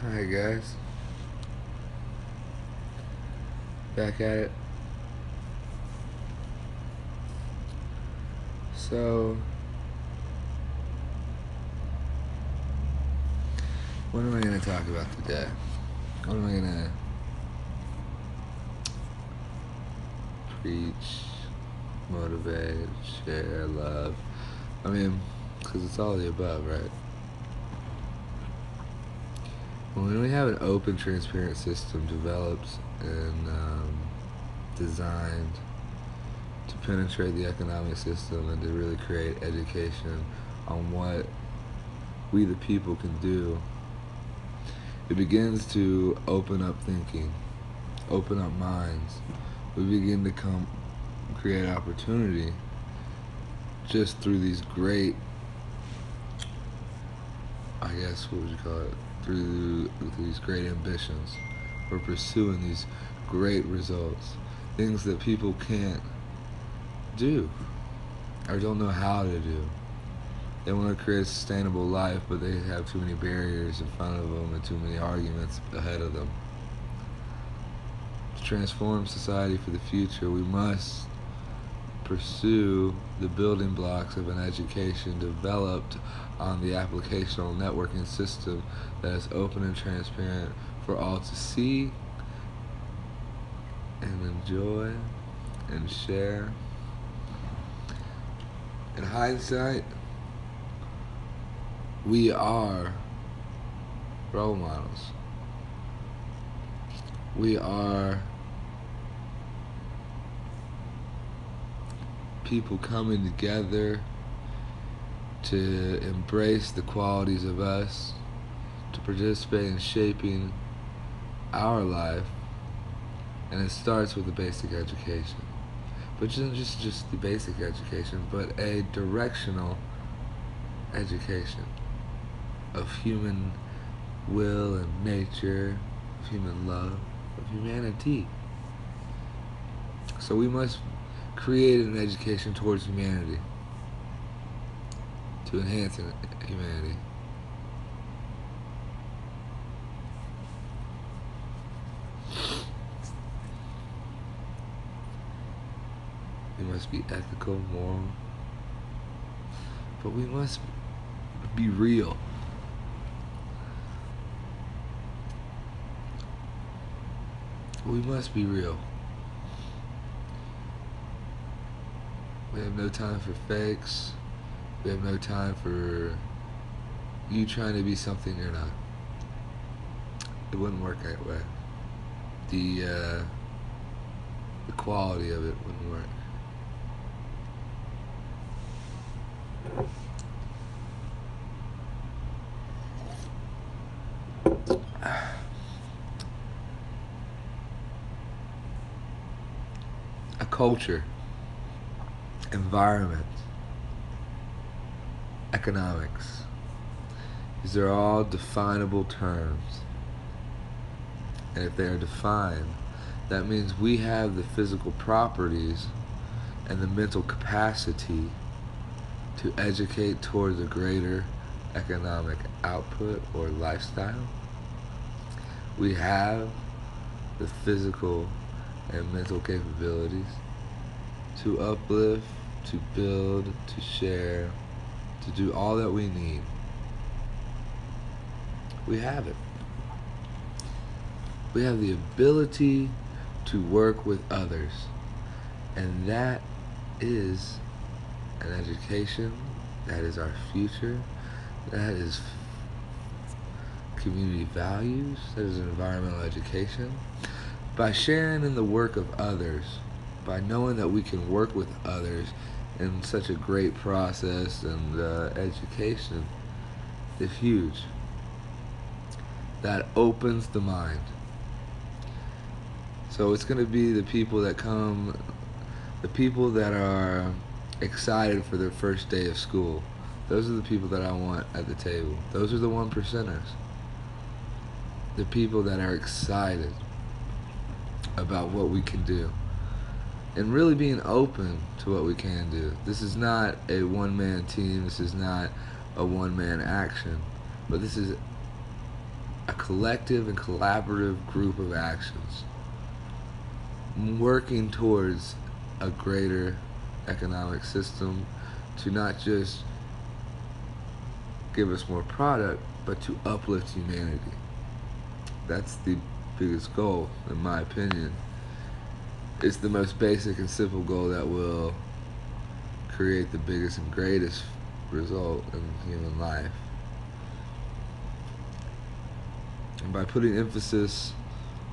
Hi guys, back at it. So, what am I going to talk about today? What am I going to preach, motivate, share, love? I mean, because it's all the above, right? When we have an open, transparent system developed and designed to penetrate the economic system and to really create education on what we the people can do, it begins to open up thinking, open up minds. We begin to create opportunity just through these great, I guess, what would you call it? Through these great ambitions. We're pursuing these great results, things that people can't do or don't know how to do. They want to create a sustainable life, but they have too many barriers in front of them and too many arguments ahead of them. To transform society for the future, we must pursue the building blocks of an education developed on the applicational networking system that is open and transparent for all to see and enjoy and share. In hindsight, we are role models. We are people coming together to embrace the qualities of us, to participate in shaping our life, and it starts with a basic education. But not just the basic education, but a directional education of human will and nature, of human love, of humanity. So we must create an education towards humanity, to enhance humanity. We must be ethical, moral, but we must be real. We must be real. We have no time for fakes. We have no time for you trying to be something you're not. It wouldn't work that way. The quality of it wouldn't work. A culture, environment, economics. These are all definable terms. And if they are defined, that means we have the physical properties and the mental capacity to educate towards a greater economic output or lifestyle. We have the physical and mental capabilities to uplift, to build, to share, to do all that we need. We have it. We have the ability to work with others, and that is an education, that is our future, that is community values, that is environmental education. By sharing in the work of others, by knowing that we can work with others in such a great process and education is huge. That opens the mind. So it's going to be the people that come, the people that are excited for their first day of school. Those are the people that I want at the table. Those are the 1%ers. The people that are excited about what we can do and really being open to what we can do. This is not a one-man team. This is not a one-man action, but this is a collective and collaborative group of actions working towards a greater economic system to not just give us more product, but to uplift humanity. That's the biggest goal, in my opinion. It's the most basic and simple goal that will create the biggest and greatest result in human life. And by putting emphasis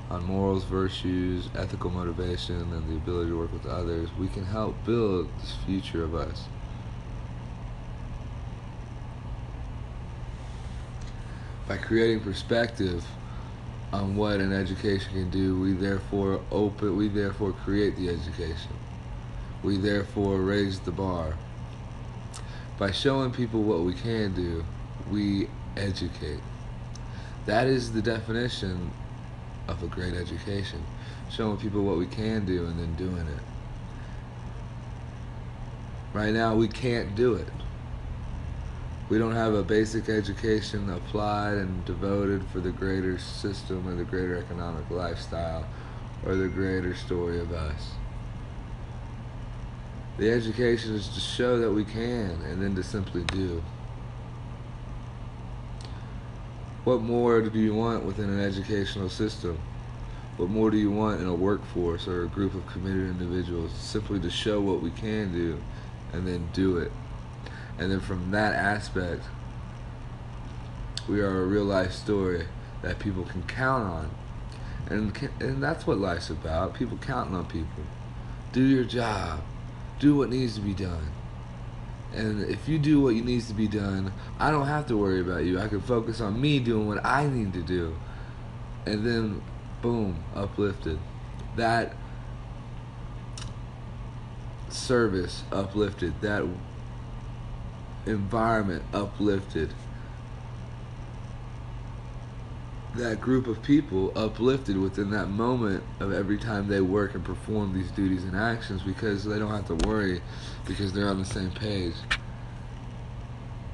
on morals, virtues, ethical motivation, and the ability to work with others, we can help build this future of us. By creating perspective on what an education can do, we therefore create the education. We therefore raise the bar. By showing people what we can do, we educate. That is the definition of a great education. Showing people what we can do and then doing it. Right now we can't do it. We don't have a basic education applied and devoted for the greater system or the greater economic lifestyle or the greater story of us. The education is to show that we can and then to simply do. What more do you want within an educational system? What more do you want in a workforce or a group of committed individuals? Simply to show what we can do and then do it. And then from that aspect, we are a real life story that people can count on. And that's what life's about, people counting on people. Do your job. Do what needs to be done. And if you do what needs to be done, I don't have to worry about you. I can focus on me doing what I need to do. And then, boom, uplifted. That service uplifted. That environment uplifted. That group of people uplifted within that moment of every time they work and perform these duties and actions, because they don't have to worry, because they're on the same page.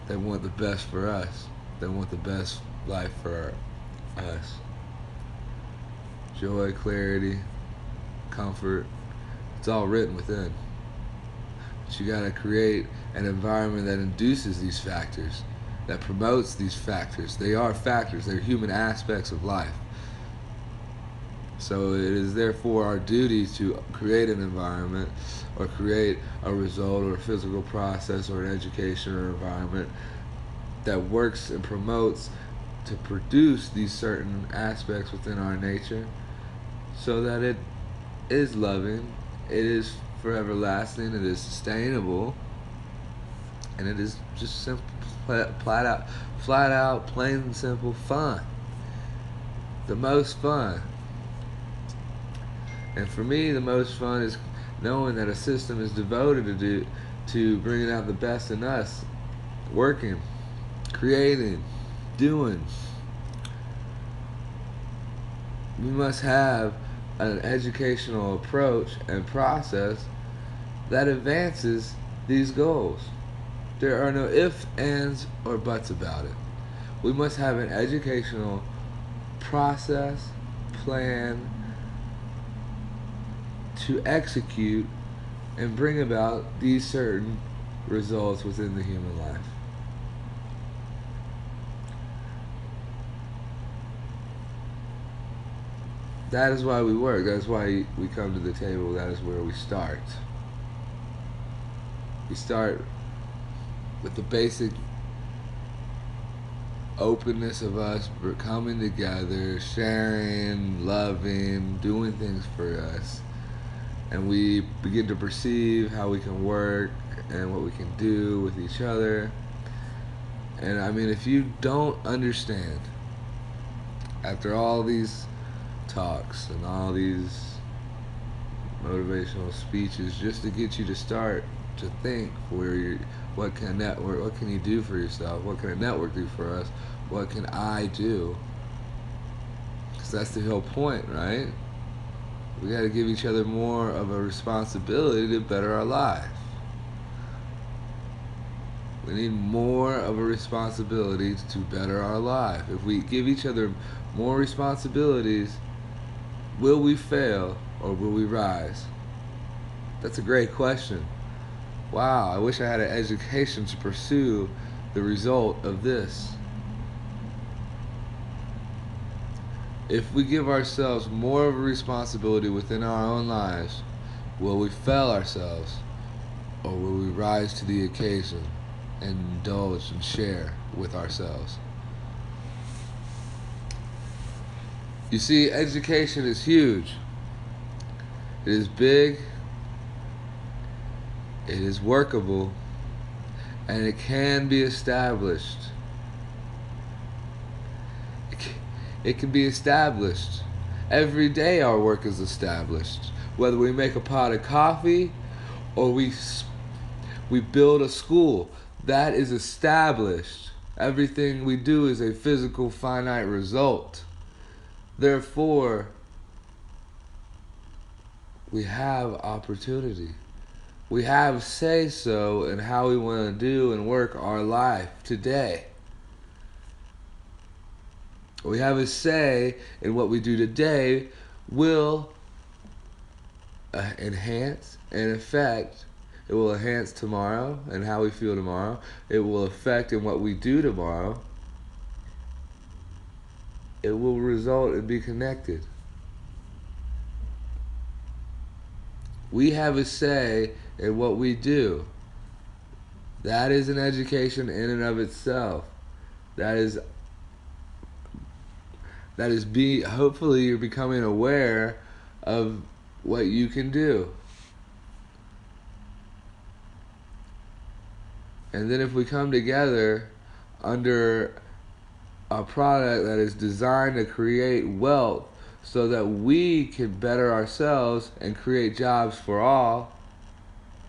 They want the best for us. They want the best life for us. Joy, clarity, comfort, it's all written within. But you gotta create an environment that induces these factors, that promotes these factors. They are factors, they're human aspects of life. So it is therefore our duty to create an environment or create a result or a physical process or an education or environment that works and promotes to produce these certain aspects within our nature, so that it is loving, it is forever lasting, it is sustainable, and it is just simple, flat out, plain and simple fun. The most fun. And for me, the most fun is knowing that a system is devoted to bringing out the best in us, working, creating, doing. We must have an educational approach and process that advances these goals. There are no ifs, ands, or buts about it. We must have an educational process, plan, to execute and bring about these certain results within the human life. That is why we work. That is why we come to the table. That is where we start. We start with the basic openness of us coming together, sharing, loving, doing things for us. And we begin to perceive how we can work and what we can do with each other. And I mean, if you don't understand, after all these talks and all these motivational speeches, just to get you to start to think what can you do for yourself? What can a network do for us? What can I do? Because that's the whole point, right? We got to give each other more of a responsibility to better our life. We need more of a responsibility to better our life. If we give each other more responsibilities, will we fail or will we rise? That's a great question. Wow, I wish I had an education to pursue the result of this. If we give ourselves more of a responsibility within our own lives, will we fail ourselves or will we rise to the occasion and indulge and share with ourselves? You see, education is huge. It is big, it is workable, and it can be established. It can be established. Every day our work is established. Whether we make a pot of coffee or we build a school, that is established. Everything we do is a physical, finite result. Therefore, we have opportunity. We have say-so in how we want to do and work our life today. We have a say in what we do today will enhance and affect. It will enhance tomorrow and how we feel tomorrow. It will affect in what we do tomorrow. It will result in being connected. We have a say in what we do. That is an education in and of itself. Hopefully you're becoming aware of what you can do. And then if we come together under a product that is designed to create wealth so that we can better ourselves and create jobs for all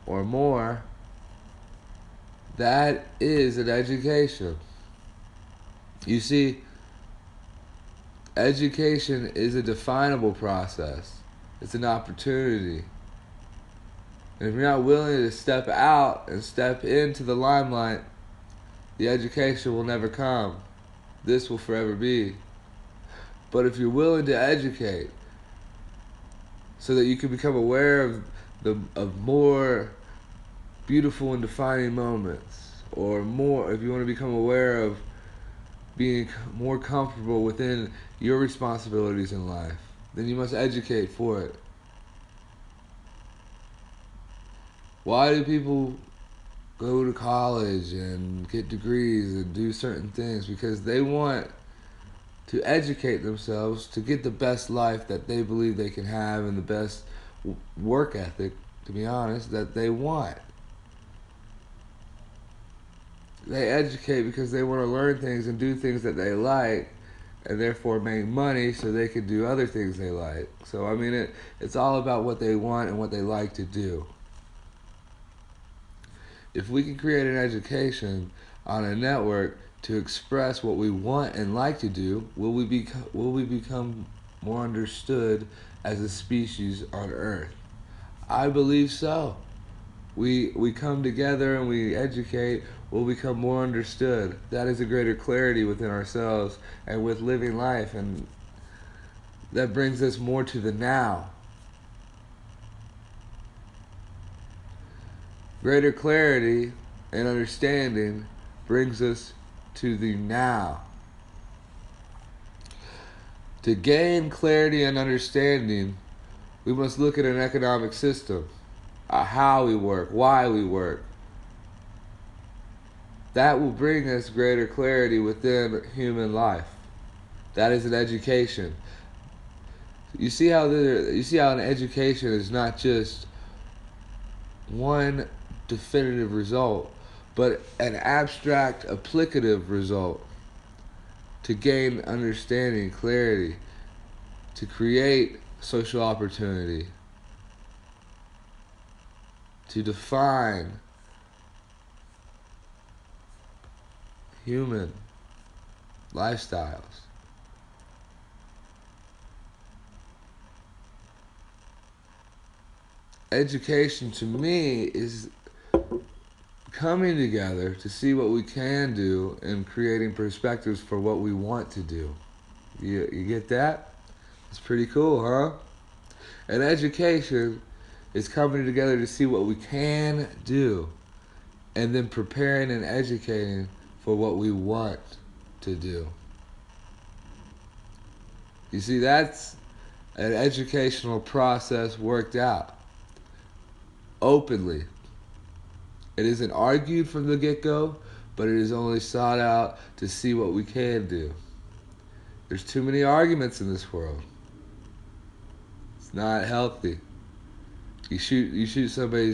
or more, that is an education. You see, education is a definable process. It's an opportunity. And if you're not willing to step out and step into the limelight, the education will never come. This will forever be. But if you're willing to educate so that you can become aware of more beautiful and defining moments, or more, if you want to become aware of being more comfortable within your responsibilities in life, then you must educate for it. Why do people go to college and get degrees and do certain things? Because they want to educate themselves to get the best life that they believe they can have and the best work ethic, to be honest, that they want. They educate because they want to learn things and do things that they like, and therefore make money so they can do other things they like. So, I mean, it's all about what they want and what they like to do. If we can create an education on a network to express what we want and like to do, will we become more understood as a species on Earth? I believe so. We come together and we educate, we'll become more understood. That is a greater clarity within ourselves and with living life, and that brings us more to the now. Greater clarity and understanding brings us to the now. To gain clarity and understanding, we must look at an economic system, how we work, why we work. That will bring us greater clarity within human life. That is an education. You see how an education is not just one definitive result, but an abstract, applicative result to gain understanding, clarity, to create social opportunity, to define human lifestyles. Education to me coming together to see what we can do and creating perspectives for what we want to do. You get that? It's pretty cool, huh? And education is coming together to see what we can do and then preparing and educating for what we want to do. You see, that's an educational process worked out openly. It isn't argued from the get-go, but it is only sought out to see what we can do. There's too many arguments in this world. It's not healthy. You shoot somebody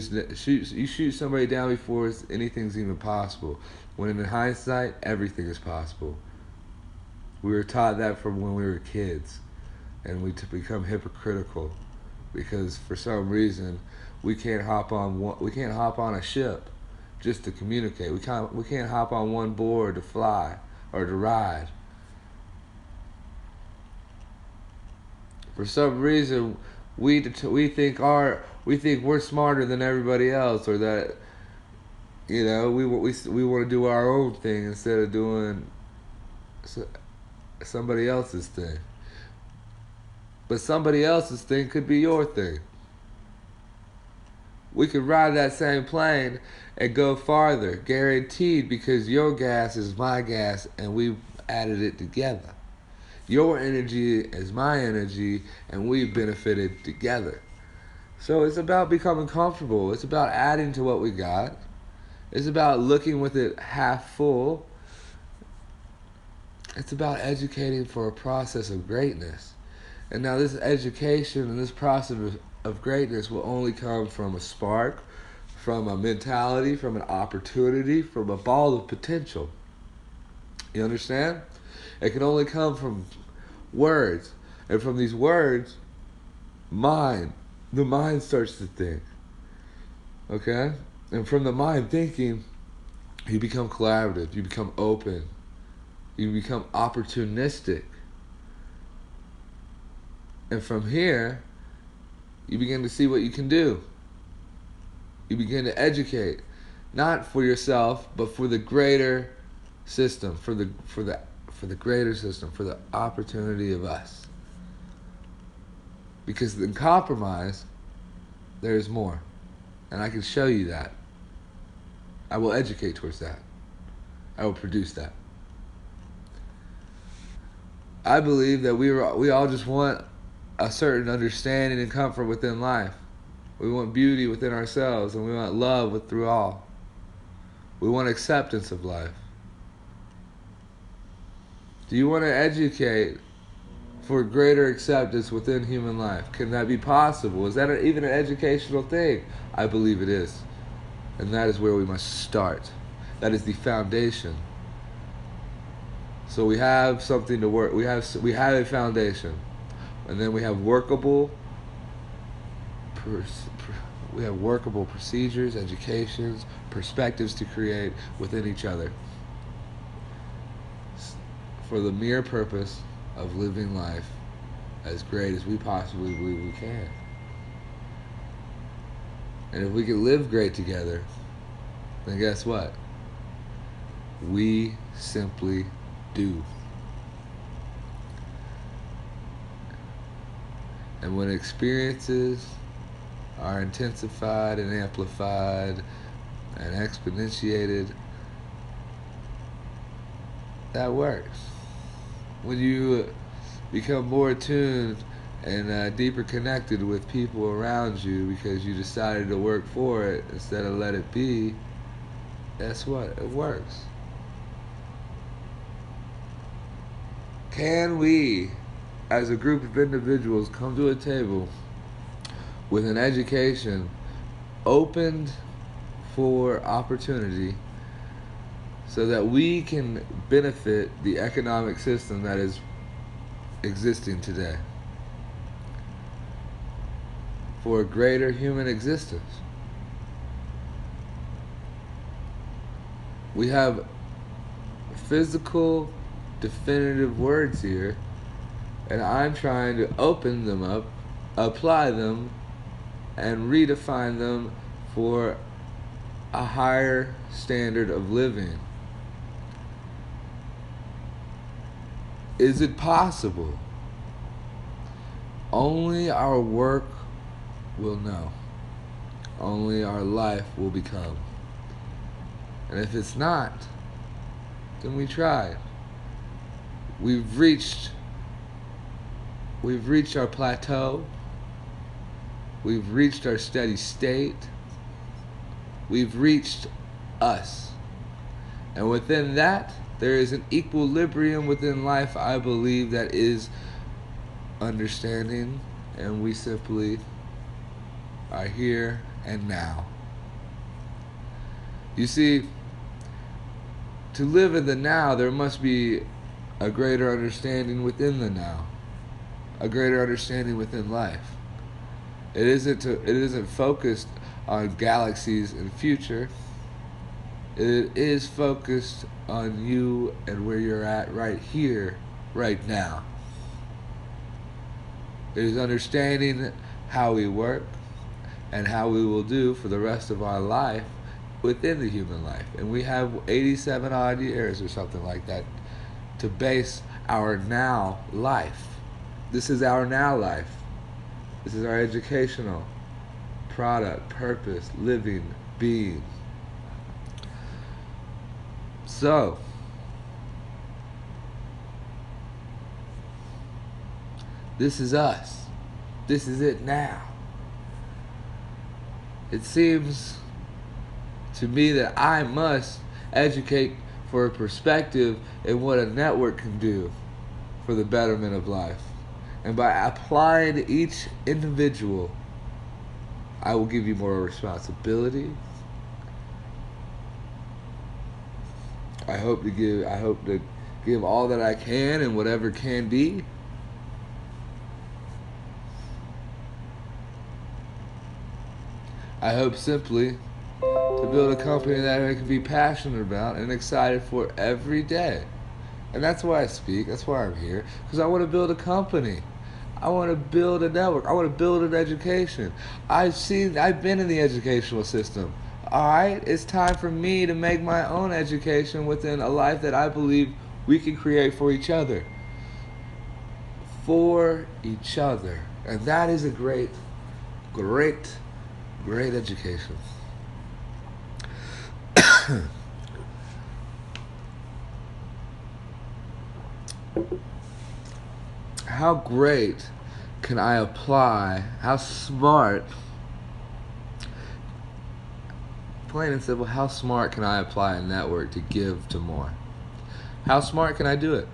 down before anything's even possible. When in hindsight, everything is possible. We were taught that from when we were kids, and we become hypocritical because for some reason we can't hop on a ship just to communicate. We can't hop on one board to fly or to ride. For some reason, we think we're smarter than everybody else, or that we want to do our own thing instead of doing somebody else's thing. But somebody else's thing could be your thing. We could ride that same plane and go farther, guaranteed, because your gas is my gas and we added it together. Your energy is my energy and we benefited together. So it's about becoming comfortable. It's about adding to what we got. It's about looking with it half full. It's about educating for a process of greatness. And now this education and this process of greatness will only come from a spark, from a mentality, from an opportunity, from a ball of potential. You understand? It can only come from words. And from these words, the mind starts to think. Okay? And from the mind thinking, you become collaborative, you become open, you become opportunistic. And from here, you begin to see what you can do. You begin to educate, not for yourself, but for the greater system, for the greater system, for the opportunity of us. Because in compromise, there is more. And I can show you that. I will educate towards that. I will produce that. I believe that we all just want a certain understanding and comfort within life. We want beauty within ourselves, and we want love through all. We want acceptance of life. Do you want to educate for greater acceptance within human life? Can that be possible? Is that even an educational thing? I believe it is. And that is where we must start. That is the foundation. So we have something to work. We have a foundation. And then we have workable procedures, educations, perspectives to create within each other for the mere purpose of living life as great as we possibly believe we can. And if we can live great together, then guess what? We simply do. And when experiences are intensified and amplified and exponentiated, that works. When you become more attuned and deeper connected with people around you because you decided to work for it instead of let it be, guess what? It works. Can we, as a group of individuals, come to a table with an education opened for opportunity so that we can benefit the economic system that is existing today for a greater human existence? We have physical, definitive words here, and I'm trying to open them up, apply them, and redefine them for a higher standard of living? Is it possible? Only our work will know. Only our life will become. And if it's not, then we tried. We've reached our plateau. We've reached our steady state. We've reached us. And within that, there is an equilibrium within life, I believe, that is understanding, and we simply are here and now. You see, to live in the now, there must be a greater understanding within the now, a greater understanding within life. It isn't focused on galaxies and future. It is focused on you and where you're at right here, right now. It is understanding how we work and how we will do for the rest of our life within the human life. And we have 87 odd years or something like that to base our now life. This is our now life. This is our educational product, purpose, living, being. So, this is us. This is it now. It seems to me that I must educate for a perspective in what a network can do for the betterment of life. And by applying to each individual, I will give you more responsibility. I hope to give all that I can and whatever can be. I hope simply to build a company that I can be passionate about and excited for every day. And that's why I speak. That's why I'm here. Because I want to build a company. I want to build a network. I want to build an education. I've been in the educational system. Alright, it's time for me to make my own education within a life that I believe we can create for each other. For each other. And that is a great education. How great can I apply, how smart, plain and simple, how smart can I apply a network to give to more? How smart can I do it?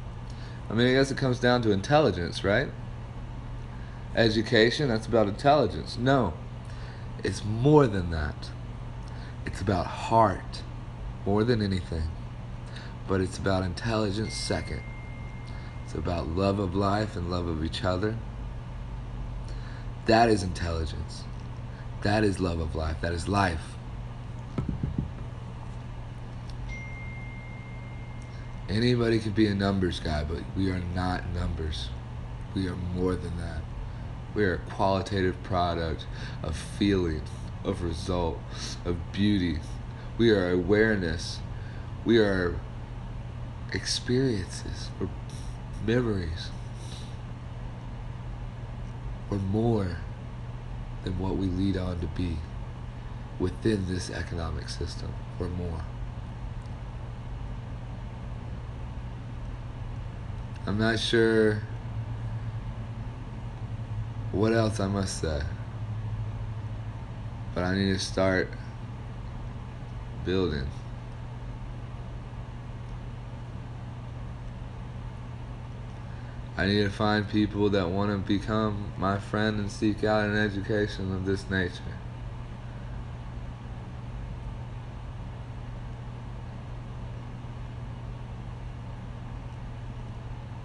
I mean, I guess it comes down to intelligence, right? Education, that's about intelligence. No, it's more than that. It's about heart, more than anything. But it's about intelligence second. It's about love of life and love of each other. That is intelligence. That is love of life. That is life. Anybody can be a numbers guy, but we are not numbers. We are more than that. We are a qualitative product of feeling, of result, of beauty. We are awareness. We are experiences or memories. Or more than what we lead on to be within this economic system, or more. I'm not sure what else I must say, but I need to start building. I need to find people that want to become my friend and seek out an education of this nature.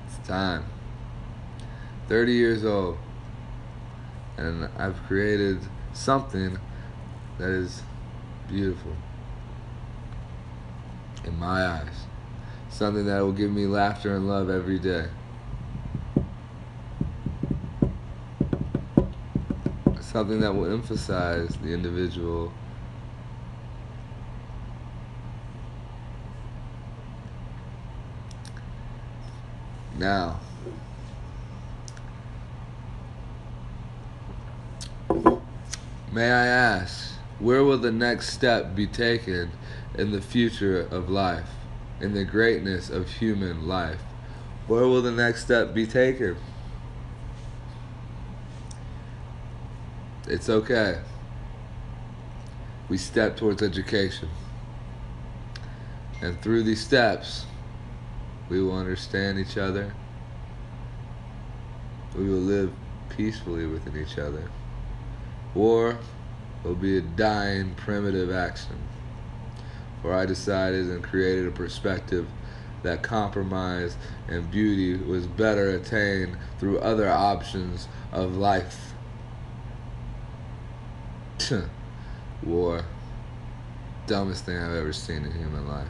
It's time. 30 years old, and I've created something that is beautiful in my eyes. Something that will give me laughter and love every day. Something that will emphasize the individual Now, may I ask, where will the next step be taken in the future of life, in the greatness of human life? Where will the next step be taken? It's okay. We step towards education. And through these steps, we will understand each other. We will live peacefully within each other. War will be a dying primitive action. For I decided and created a perspective that compromise and beauty was better attained through other options of life. War. Dumbest thing I've ever seen in human life.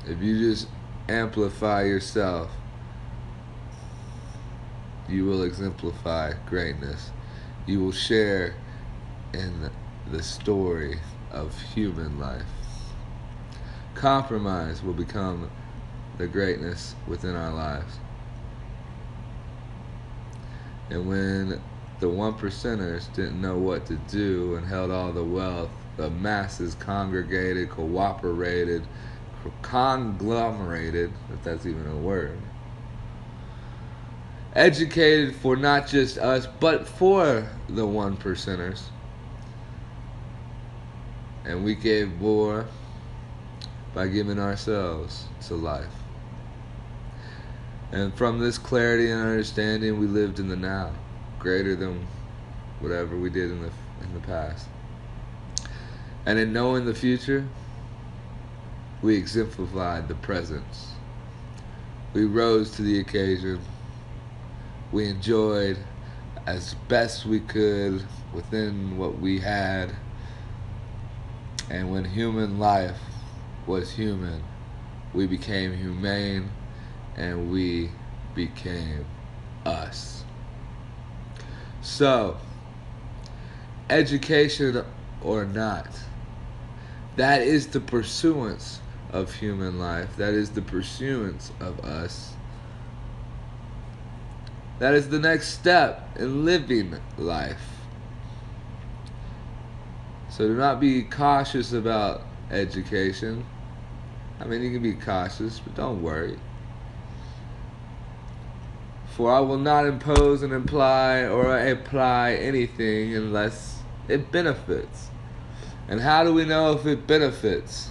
If you just amplify yourself, you will exemplify greatness. You will share in the story of human life. Compromise will become the greatness within our lives. And when the 1%ers didn't know what to do and held all the wealth, the masses congregated, cooperated, conglomerated, if that's even a word, educated for not just us, but for the 1%ers. And we gave more by giving ourselves to life. And from this clarity and understanding, we lived in the now, greater than whatever we did in the past. And in knowing the future, we exemplified the presence. We rose to the occasion. We enjoyed as best we could within what we had. And when human life was human, we became humane, and we became us. So, education or not, that is the pursuance of human life. That is the pursuance of us. That is the next step in living life. So do not be cautious about education. I mean, you can be cautious, but don't worry. For I will not impose and imply or apply anything unless it benefits. And how do we know if it benefits?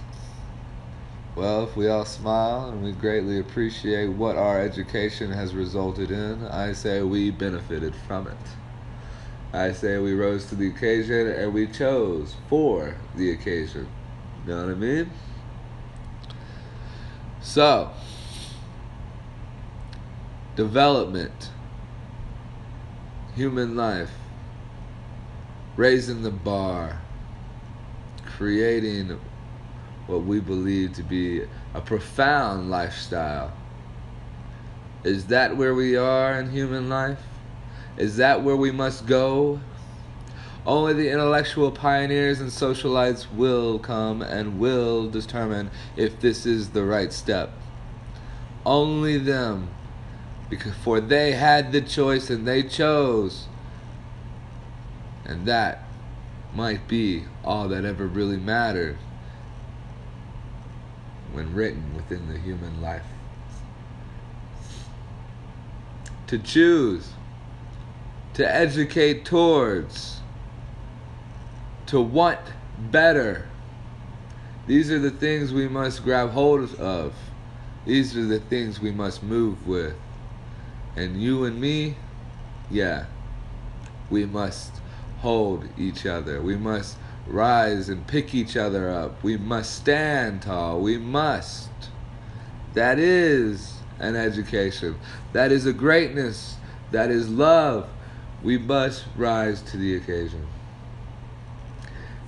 Well, if we all smile and we greatly appreciate what our education has resulted in, I say we benefited from it. I say we rose to the occasion and we chose for the occasion. You know what I mean? So, development, human life, raising the bar, creating what we believe to be a profound lifestyle. Is that where we are in human life? Is that where we must go? Only the intellectual pioneers and socialites will come and will determine if this is the right step. Only them. For they had the choice and they chose. And that might be all that ever really mattered when written within the human life. To choose, to educate towards, to want better. These are the things we must grab hold of. These are the things we must move with. And you and me, yeah, we must hold each other. We must rise and pick each other up. We must stand tall. We must. That is an education. That is a greatness. That is love. We must rise to the occasion.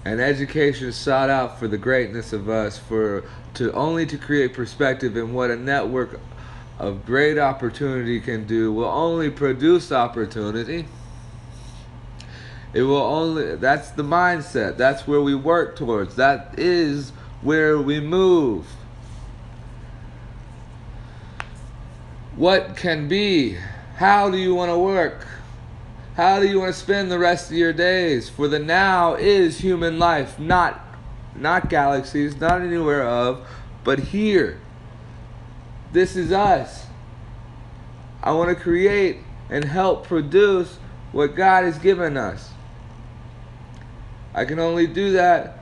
And education sought out for the greatness of us, only to create perspective in what a network of great opportunity can do, will only produce opportunity. It will only, that's the mindset. That's where we work towards. That is where we move. What can be? How do you want to work? How do you want to spend the rest of your days? For the now is human life, not galaxies, not anywhere of, but here. This is us. I want to create and help produce what God has given us. I can only do that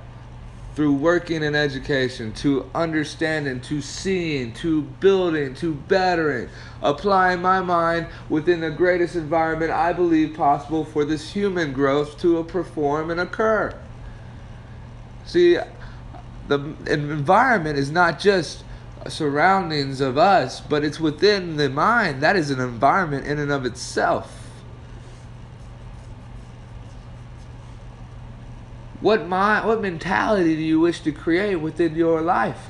through working in education, to understanding, to seeing, to building, to bettering, applying my mind within the greatest environment I believe possible for this human growth to perform and occur. See, the environment is not just surroundings of us, but it's within the mind. That is an environment in and of itself. What mentality do you wish to create within your life?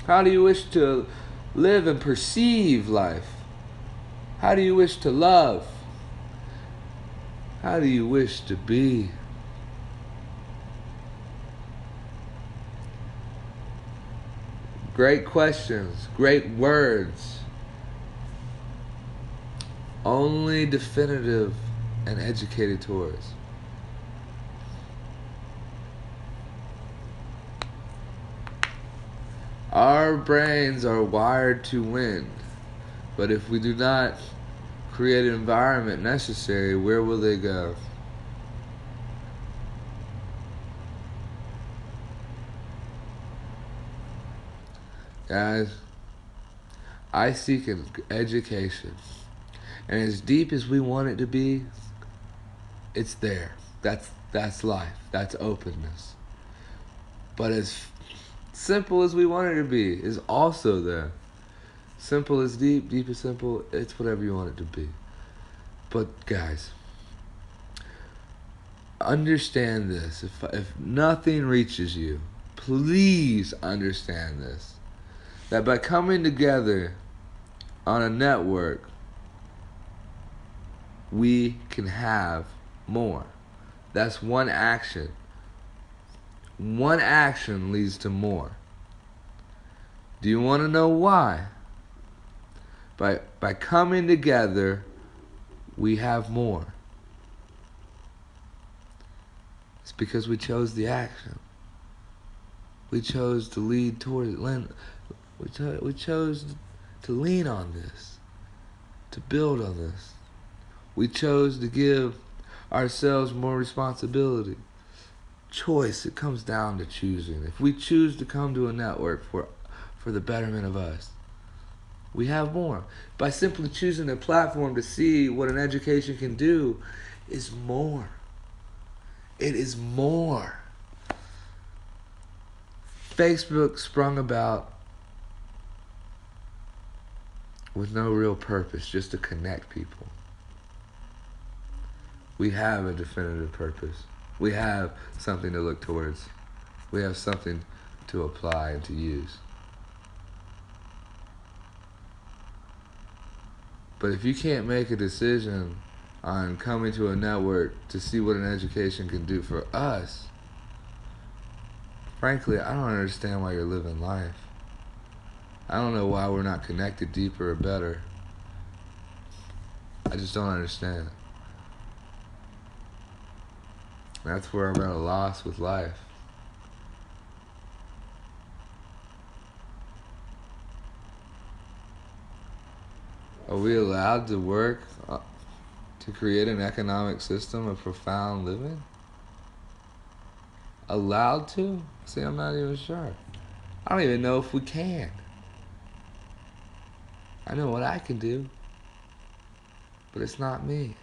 How do you wish to live and perceive life? How do you wish to love? How do you wish to be? Great questions, great words. Only definitive and educated tours. Our brains are wired to win, but if we do not create an environment necessary, where will they go? Guys, I seek an education, and as deep as we want it to be, it's there. That's life. That's openness. But as simple as we want it to be is also there. Simple is deep, deep is simple. It's whatever you want it to be. But guys, understand this. If nothing reaches you, please understand this. That by coming together on a network, we can have more. That's one action. One action leads to more. Do you want to know why? By coming together, we have more. It's because we chose the action. We chose to lead towards it. We chose to lean on this, to build on this. We chose to give ourselves more responsibility. Choice, it comes down to choosing. If we choose to come to a network for the betterment of us, we have more. By simply choosing a platform to see what an education can do is more. It is more. Facebook sprung about with no real purpose, just to connect people. We have a definitive purpose. We have something to look towards. We have something to apply and to use. But if you can't make a decision on coming to a network to see what an education can do for us, frankly, I don't understand why you're living life. I don't know why we're not connected deeper or better. I just don't understand. That's where I'm at a loss with life. Are we allowed to work to create an economic system of profound living? Allowed to? See, I'm not even sure. I don't even know if we can. I know what I can do, but it's not me.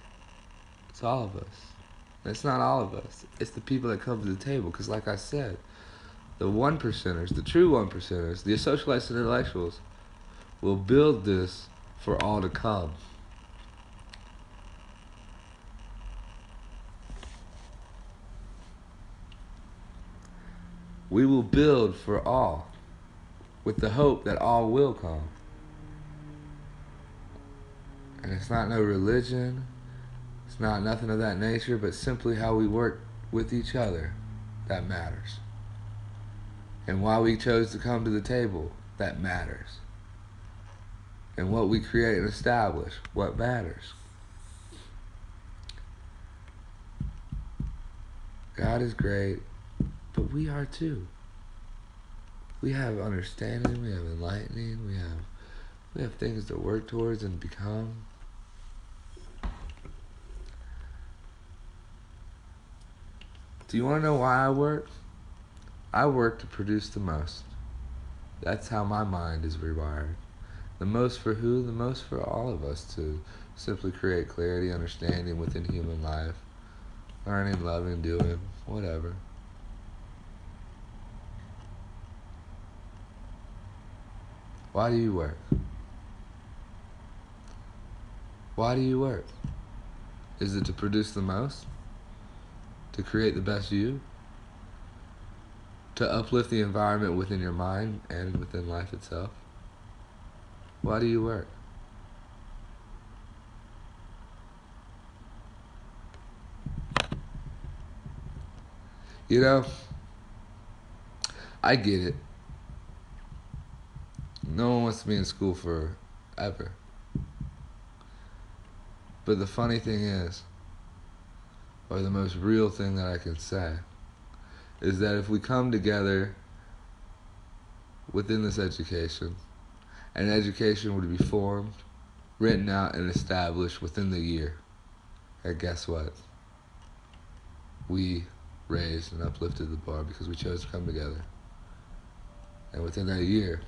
It's all of us. And it's not all of us. It's the people that come to the table. Because like I said, the one percenters, the true one percenters, the socialized intellectuals will build this for all to come. We will build for all with the hope that all will come. And it's not no religion, it's not nothing of that nature, but simply how we work with each other that matters. and why we chose to come to the table, that matters. And what we create and establish, what matters. God is great, but we are too. We have understanding, we have enlightening, we have things to work towards and become. Do you want to know why I work? I work to produce the most. That's how my mind is rewired. The most for who? The most for all of us to simply create clarity, understanding within human life. Learning, loving, doing, whatever. Why do you work? Why do you work? Is it to produce the most? To create the best you? To uplift the environment within your mind and within life itself? Why do you work? You know, I get it. No one wants to be in school forever. But the funny thing is, or the most real thing that I can say, is that if we come together within this education, and education would be formed, written out, and established within the year, and guess what? We raised and uplifted the bar because we chose to come together. And within that year,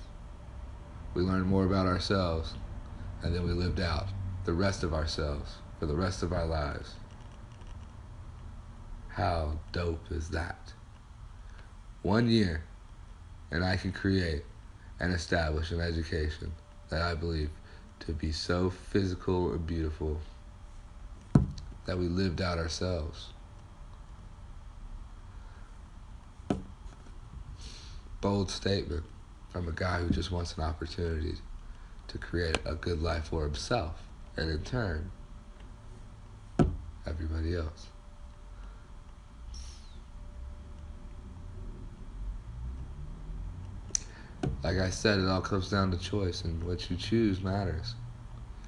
we learned more about ourselves, and then we lived out the rest of ourselves for the rest of our lives. How dope is that? 1 year, and I can create and establish an education that I believe to be so physical and beautiful that we lived out ourselves. Bold statement from a guy who just wants an opportunity to create a good life for himself and in turn, everybody else. Like I said, it all comes down to choice, and what you choose matters.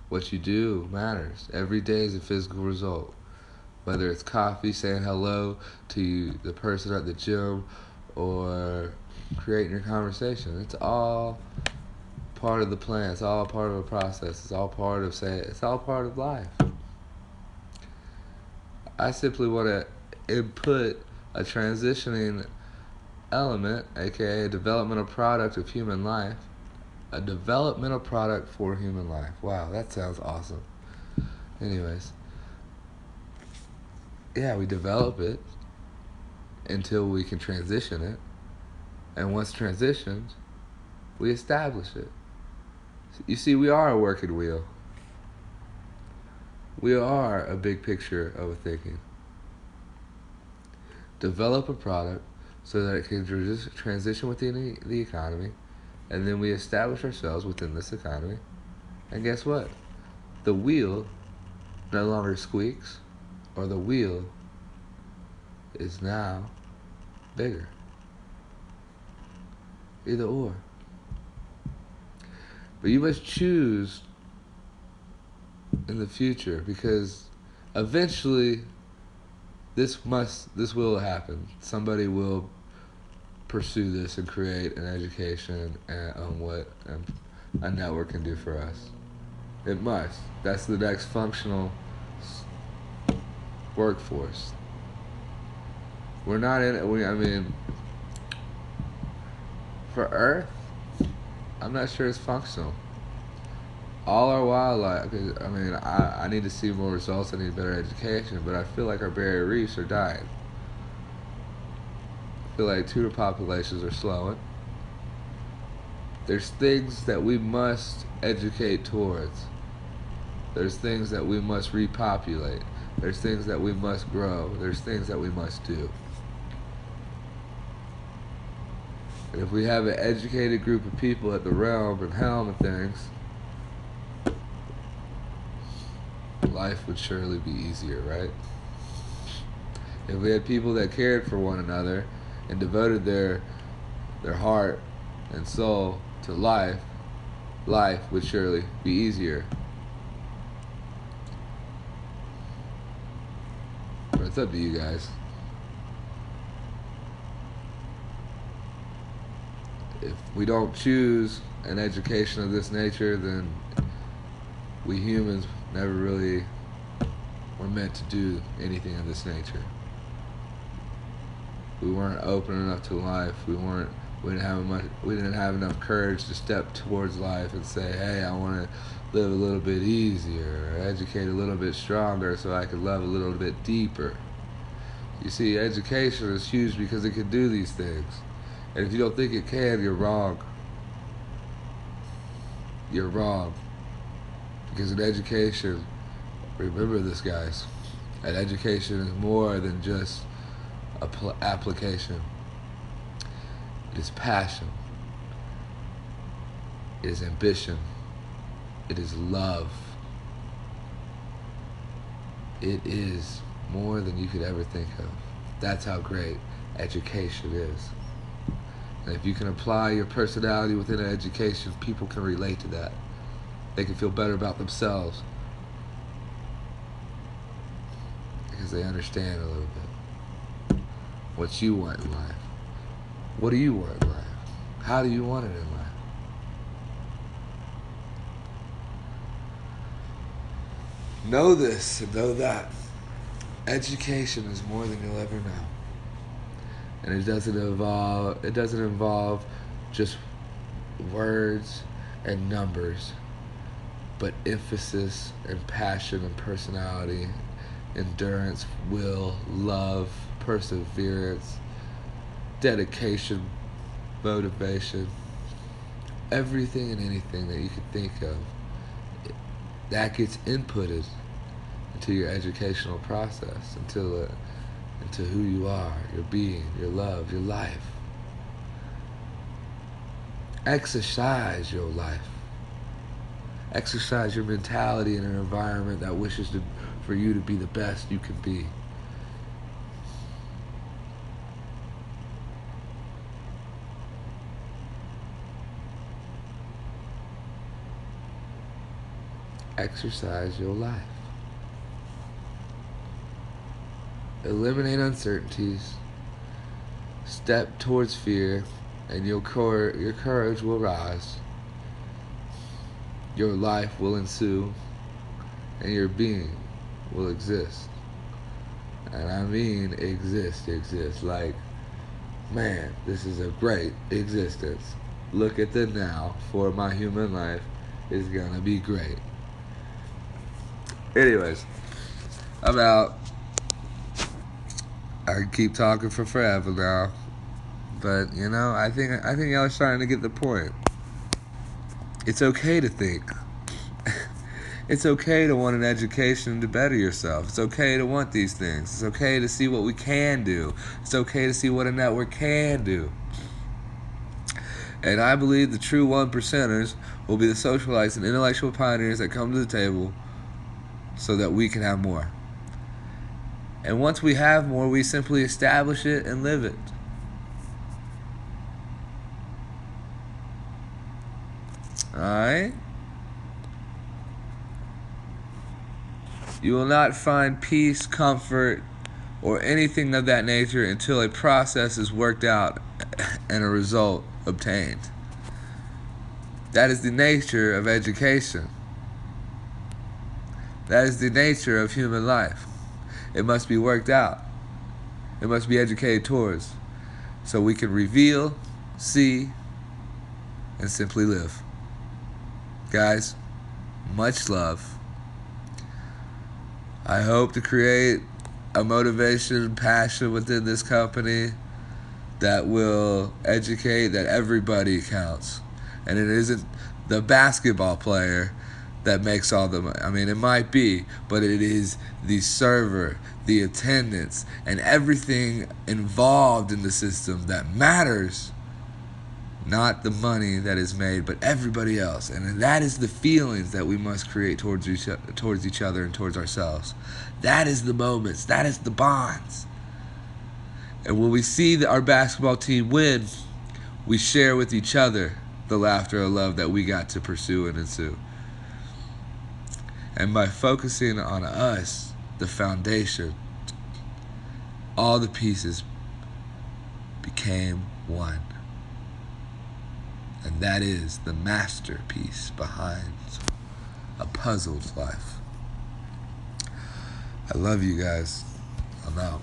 What you do matters. Every day is a physical result. Whether it's coffee, saying hello to the person at the gym, or creating your conversation. It's all part of the plan. It's all part of a process. It's all part of life. I simply want to input a transitioning element, aka a developmental product of human life. A developmental product for human life. Wow, that sounds awesome. Anyways, yeah, we develop it until we can transition it. And once transitioned, we establish it. You see, we are a working wheel. We are a big picture of a thinking. Develop a product so that it can transition within the economy, and then we establish ourselves within this economy. And guess what? The wheel no longer squeaks, or the wheel is now bigger. Either or. But you must choose in the future, because eventually this will happen. Somebody will pursue this and create an education on what a network can do for us. It must. That's the next functional workforce. We're not in it. I mean, for Earth, I'm not sure it's functional. All our wildlife, I mean, I need to see more results. I need better education, but I feel like our barrier reefs are dying. I feel like tuna populations are slowing. There's things that we must educate towards. There's things that we must repopulate. There's things that we must grow. There's things that we must do. And if we have an educated group of people at the realm and helm of things, life would surely be easier, right? If we had people that cared for one another and devoted their their heart and soul to life, life would surely be easier. But it's up to you guys. If we don't choose an education of this nature, then we humans never really were meant to do anything of this nature. We weren't open enough to life. We didn't have enough courage to step towards life and say, hey, I want to live a little bit easier, or educate a little bit stronger so I can love a little bit deeper. You see, education is huge because it can do these things. And if you don't think it can, you're wrong. You're wrong. Because an education, remember this, guys, an education is more than just application. It is passion. It is ambition. It is love. It is more than you could ever think of. That's how great education is. And if you can apply your personality within an education, people can relate to that. They can feel better about themselves because they understand a little bit what you want in life. What do you want in life? How do you want it in life? Know this and know that. Education is more than you'll ever know. And it doesn't involve just words and numbers, but emphasis and passion and personality, endurance, will, love, perseverance, dedication, motivation, everything and anything that you can think of, that gets inputted into your educational process, into who you are, your being, your love, your life. Exercise your life. Exercise your mentality in an environment that wishes for you to be the best you can be. Exercise your life. Eliminate uncertainties. Step towards fear, and your courage will rise. Your life will ensue, and your being will exist. And I mean exist. Like, man, this is a great existence. Look at the now, for my human life is gonna be great. Anyways, I'm out. I can keep talking for forever now, but I think y'all are starting to get the point. It's okay to think. It's okay to want an education to better yourself. It's okay to want these things. It's okay to see what we can do. It's okay to see what a network can do. And I believe the true 1%ers will be the socialites and intellectual pioneers that come to the table so that we can have more. And once we have more, we simply establish it and live it. Alright? You will not find peace, comfort, or anything of that nature until a process is worked out and a result obtained. That is the nature of education. That is the nature of human life. It must be worked out. It must be educated towards, so we can reveal, see, and simply live. Guys, much love. I hope to create a motivation and passion within this company that will educate that everybody counts. And it isn't the basketball player that makes all the money. I mean, it might be, but it is the server, the attendance, and everything involved in the system that matters. Not the money that is made, but everybody else. And that is the feelings that we must create towards each other and towards ourselves. That is the moments. That is the bonds. And when we see our basketball team win, we share with each other the laughter of love that we got to pursue and ensue. And by focusing on us, the foundation, all the pieces became one. And that is the masterpiece behind a puzzled life. I love you guys. I'm out.